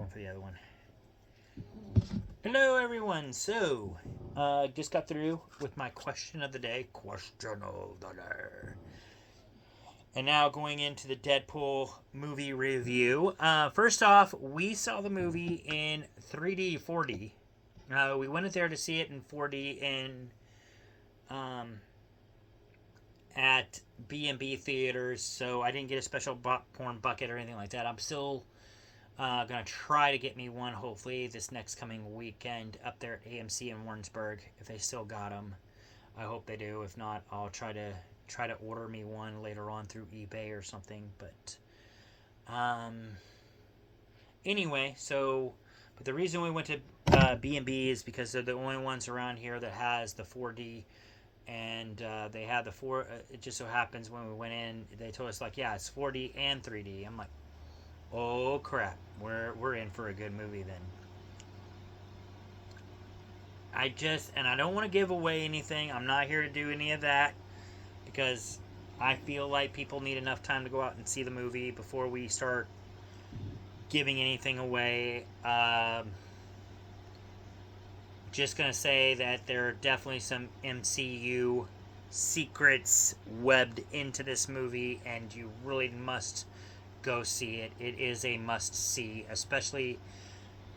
going for the other one. Hello, everyone. So, just got through with my question of the day. Question of the day. And now going into the Deadpool movie review. First off, we saw the movie in 3D, 4D. We went in there to see it in 4D in um, at B&B theaters, so I didn't get a special popcorn bucket or anything like that. I'm still gonna try to get me one hopefully this next coming weekend up there at AMC in Warrensburg if they still got them. I hope they do. If not, I'll try to order me one later on through eBay or something. But anyway, so but the reason we went to B&B is because they're the only ones around here that has the 4D, and they had the four. It just so happens when we went in, they told us like, yeah, it's 4D and 3D. I'm like, oh crap, we're in for a good movie then. I don't want to give away anything. I'm not here to do any of that because I feel like people need enough time to go out and see the movie before we start giving anything away. Just gonna say that there are definitely some MCU secrets webbed into this movie, and you really must go see it. It is a must see, especially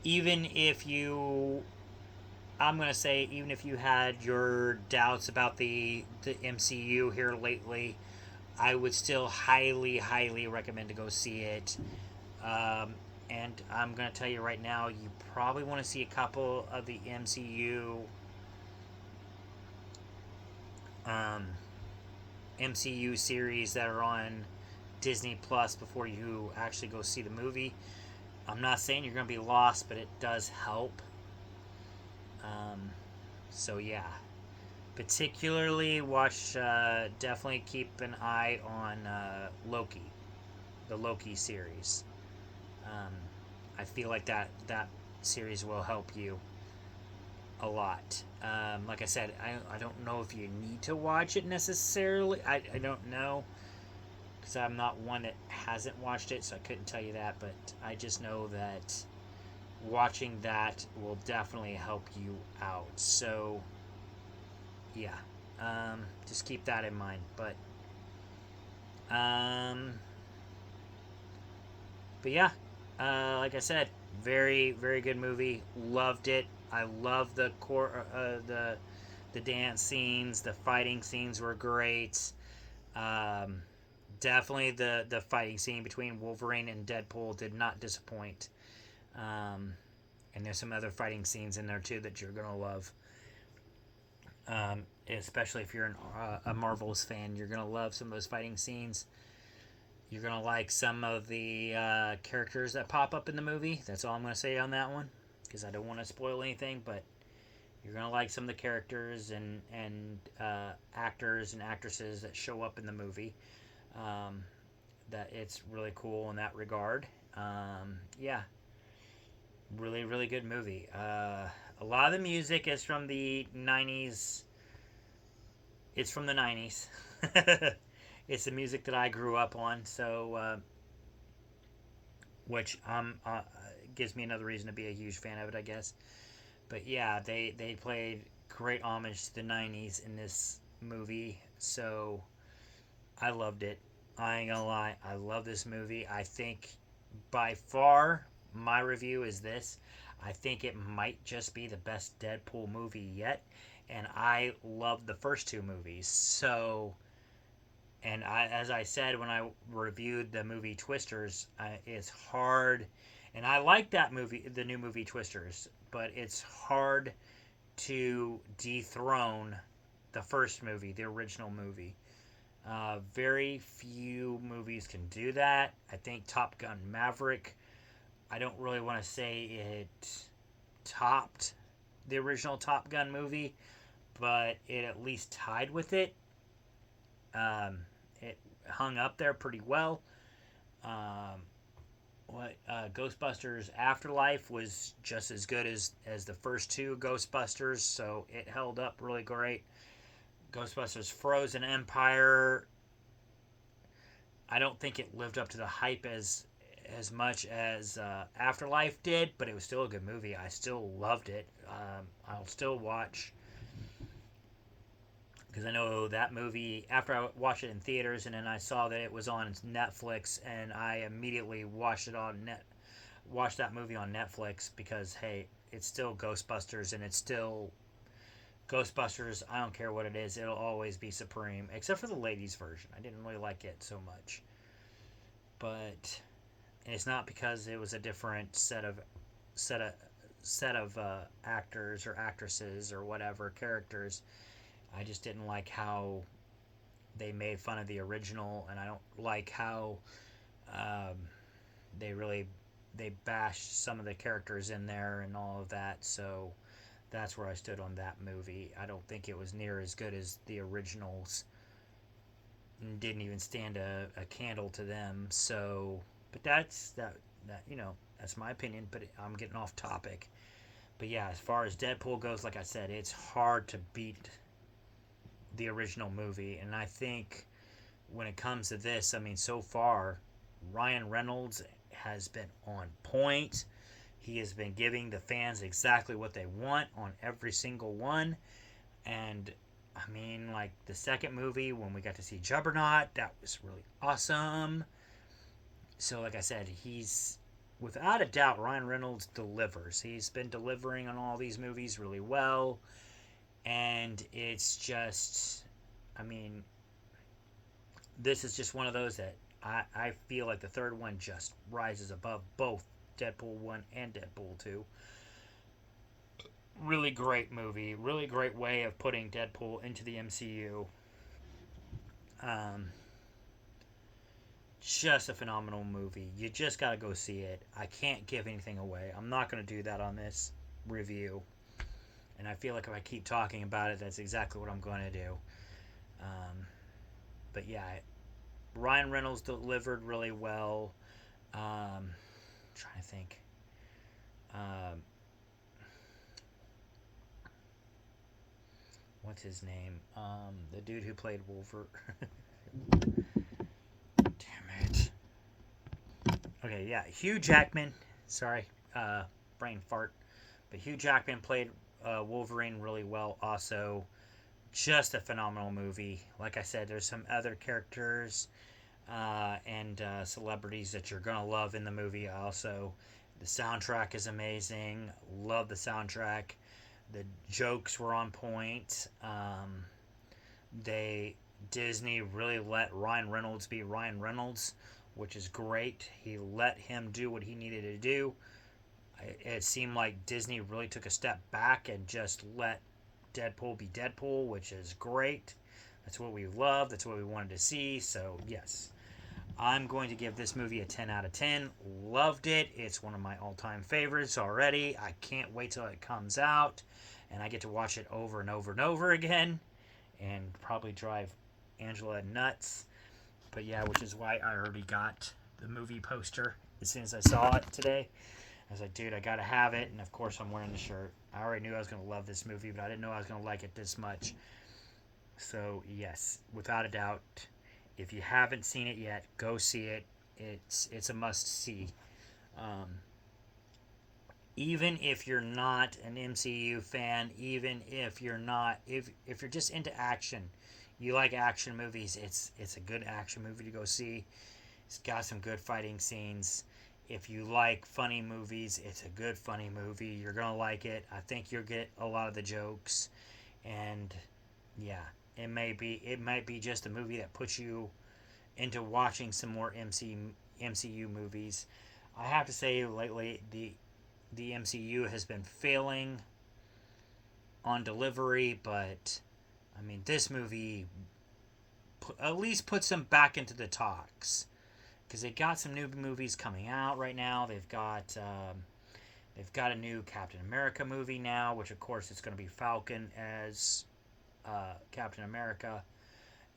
even if you. I'm gonna say even if you had your doubts about the MCU here lately, I would still highly recommend to go see it. Um, and I'm gonna tell you right now, you probably want to see a couple of the um, MCU series that are on Disney Plus before you actually go see the movie. I'm not saying you're gonna be lost, but it does help. Um, so yeah, particularly watch. Definitely keep an eye on Loki, the Loki series. Um, I feel like that series will help you a lot. Like I said, I don't know if you need to watch it necessarily. I don't know because I'm not one that hasn't watched it, so I couldn't tell you that. But I just know that watching that will definitely help you out. So yeah, just keep that in mind. Um, but yeah, like I said, very good movie. Loved it. I love the core, the dance scenes, the fighting scenes were great. Um, Definitely the fighting scene between Wolverine and Deadpool did not disappoint. Um, and there's some other fighting scenes in there too that you're gonna love. Especially if you're a Marvel's fan, you're gonna love some of those fighting scenes. You're gonna like some of the characters that pop up in the movie. That's all I'm gonna say on that one, because I don't want to spoil anything. But you're gonna like some of the characters and actors and actresses that show up in the movie. Um, that it's really cool in that regard. Yeah, really good movie. A lot of the music is from the '90s. It's from the '90s. It's the music that I grew up on, so which gives me another reason to be a huge fan of it, I guess. But yeah, they played great homage to the '90s in this movie, so I loved it. I ain't gonna lie, I love this movie. I think by far my review is this. I think it might just be the best Deadpool movie yet, and I love the first two movies. So, and as I said when I reviewed the movie Twisters, it's hard, and I like that movie, the new movie Twisters, but it's hard to dethrone the first movie, the original movie. Very few movies can do that. I think Top Gun Maverick, I don't really want to say it topped the original Top Gun movie, but it at least tied with it. It hung up there pretty well. Um, what Ghostbusters Afterlife was just as good as the first two Ghostbusters, so it held up really great. Ghostbusters Frozen Empire, I don't think it lived up to the hype as much as Afterlife did, but it was still a good movie. I still loved it. I'll still watch, because I know that movie, after I watched it in theaters and then I saw that it was on Netflix, and I immediately watched that movie on Netflix, because hey, it's still Ghostbusters, and it's still Ghostbusters. I don't care what it is, it'll always be supreme, except for the ladies version. I didn't really like it so much, but it's not because it was a different set of set of actors or actresses or whatever characters. I just didn't like how they made fun of the original, and I don't like how um, they really they bashed some of the characters in there and all of that. So that's where I stood on that movie. I don't think it was near as good as the originals, and didn't even stand a candle to them. So, but that that's my opinion. But I'm getting off topic. But yeah, as far as Deadpool goes, like I said, it's hard to beat the original movie, and I think when it comes to this, I mean, so far, Ryan Reynolds has been on point. He has been giving the fans exactly what they want on every single one. And I mean, like the second movie, when we got to see Juggernaut, that was really awesome. So, like I said, he's without a doubt, Ryan Reynolds delivers. He's been delivering on all these movies really well. And it's just, I mean, this is just one of those that I feel like the third one just rises above both Deadpool 1 and Deadpool 2. Really great movie. Really great way of putting Deadpool into the MCU. Um, just a phenomenal movie. You just gotta go see it. I can't give anything away. I'm not gonna do that on this review. And I feel like if I keep talking about it, that's exactly what I'm going to do. Um, but yeah, Ryan Reynolds delivered really well. Trying to think. Um, what's his name? The dude who played Wolverine. Damn it. Okay, yeah, Hugh Jackman. Sorry, brain fart. But Hugh Jackman played Wolverine really well. Also, just a phenomenal movie. Like I said, there's some other characters and celebrities that you're gonna love in the movie. Also, the soundtrack is amazing. Love the soundtrack. The jokes were on point. They Disney really let Ryan Reynolds be Ryan Reynolds, which is great. He let him do what he needed to do. It seemed like Disney really took a step back and just let Deadpool be Deadpool, which is great. That's what we love. That's what we wanted to see. So, yes, I'm going to give this movie a 10 out of 10. Loved it. It's one of my all-time favorites already. I can't wait till it comes out and I get to watch it over and over and over again and probably drive Angela nuts. But yeah, which is why I already got the movie poster as soon as I saw it today. I was like, dude, I gotta have it. And of course, I'm wearing the shirt. I already knew I was gonna love this movie, but I didn't know I was gonna like it this much. So, yes, without a doubt, if you haven't seen it yet, go see it. It's a must see. Um, even if you're not an MCU fan, even if you're not, if you're just into action, you like action movies, it's a good action movie to go see. It's got some good fighting scenes. If you like funny movies, it's a good funny movie. You're gonna like it. I think you'll get a lot of the jokes, and yeah, it might be just a movie that puts you into watching some more MCU movies. I have to say, lately the MCU has been failing on delivery, but I mean, this movie at least puts them back into the talks, because they got some new movies coming out right now. They've got a new Captain America movie now, which of course it's going to be Falcon as Captain America.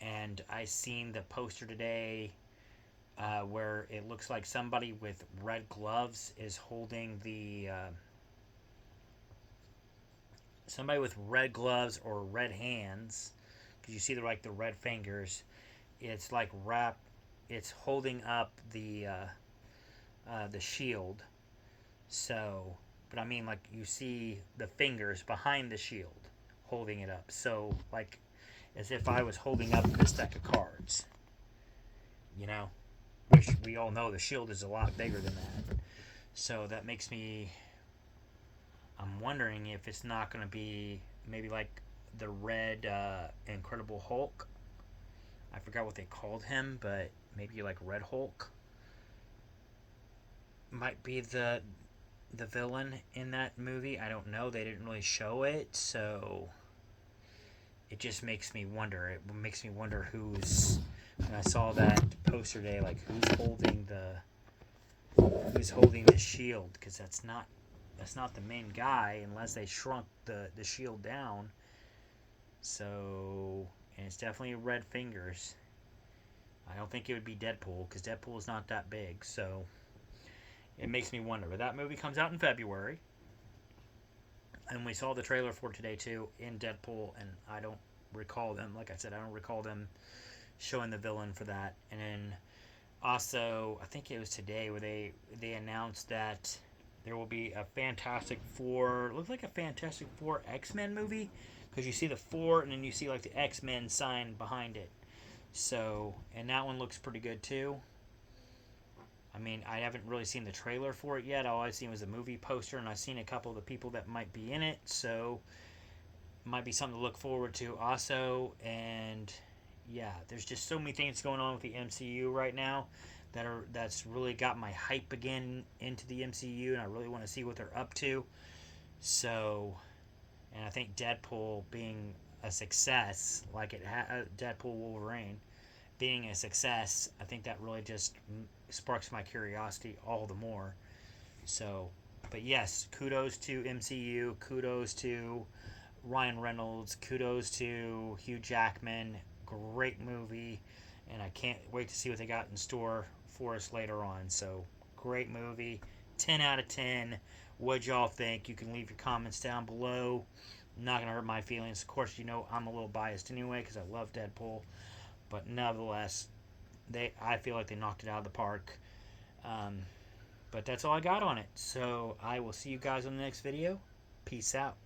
And I seen the poster today where it looks like somebody with red gloves is holding the somebody with red gloves or red hands, because you see the red fingers. It's like wrap. It's holding up the the shield. So, but I mean, like, you see the fingers behind the shield holding it up. So, like, as if I was holding up this deck of cards, you know? Which we all know the shield is a lot bigger than that. So that makes me. I'm wondering if it's not going to be maybe like the red Incredible Hulk. I forgot what they called him, but maybe like Red Hulk might be the villain in that movie. I don't know. They didn't really show it, so it just makes me wonder. It makes me wonder who's. When I saw that poster today, like who's holding the shield, because that's not the main guy unless they shrunk the shield down. So, and it's definitely red fingers. I don't think it would be Deadpool because Deadpool is not that big. So it makes me wonder. But that movie comes out in February, and we saw the trailer for today too in Deadpool, and I don't recall them. Like I said, I don't recall them showing the villain for that. And then also, I think it was today where they announced that there will be a Fantastic Four. Looks like a Fantastic Four X-Men movie because you see the four and then you see like the X-Men sign behind it. So, and that one looks pretty good too. I mean, I haven't really seen the trailer for it yet. All I've seen was a movie poster, and I've seen a couple of the people that might be in it. So, might be something to look forward to also. And yeah, there's just so many things going on with the MCU right now that's really got my hype again into the MCU, and I really want to see what they're up to. So, and I think Deadpool being a success, like Deadpool Wolverine being a success, I think that really just sparks my curiosity all the more. So, but yes, kudos to MCU, kudos to Ryan Reynolds, kudos to Hugh Jackman. Great movie, and I can't wait to see what they got in store for us later on. So, great movie, 10 out of 10. What'd y'all think? You can leave your comments down below. Not gonna hurt my feelings. Of course, you know I'm a little biased anyway because I love Deadpool, but nevertheless, I feel like they knocked it out of the park. But that's all I got on it. So I will see you guys on the next video. Peace out.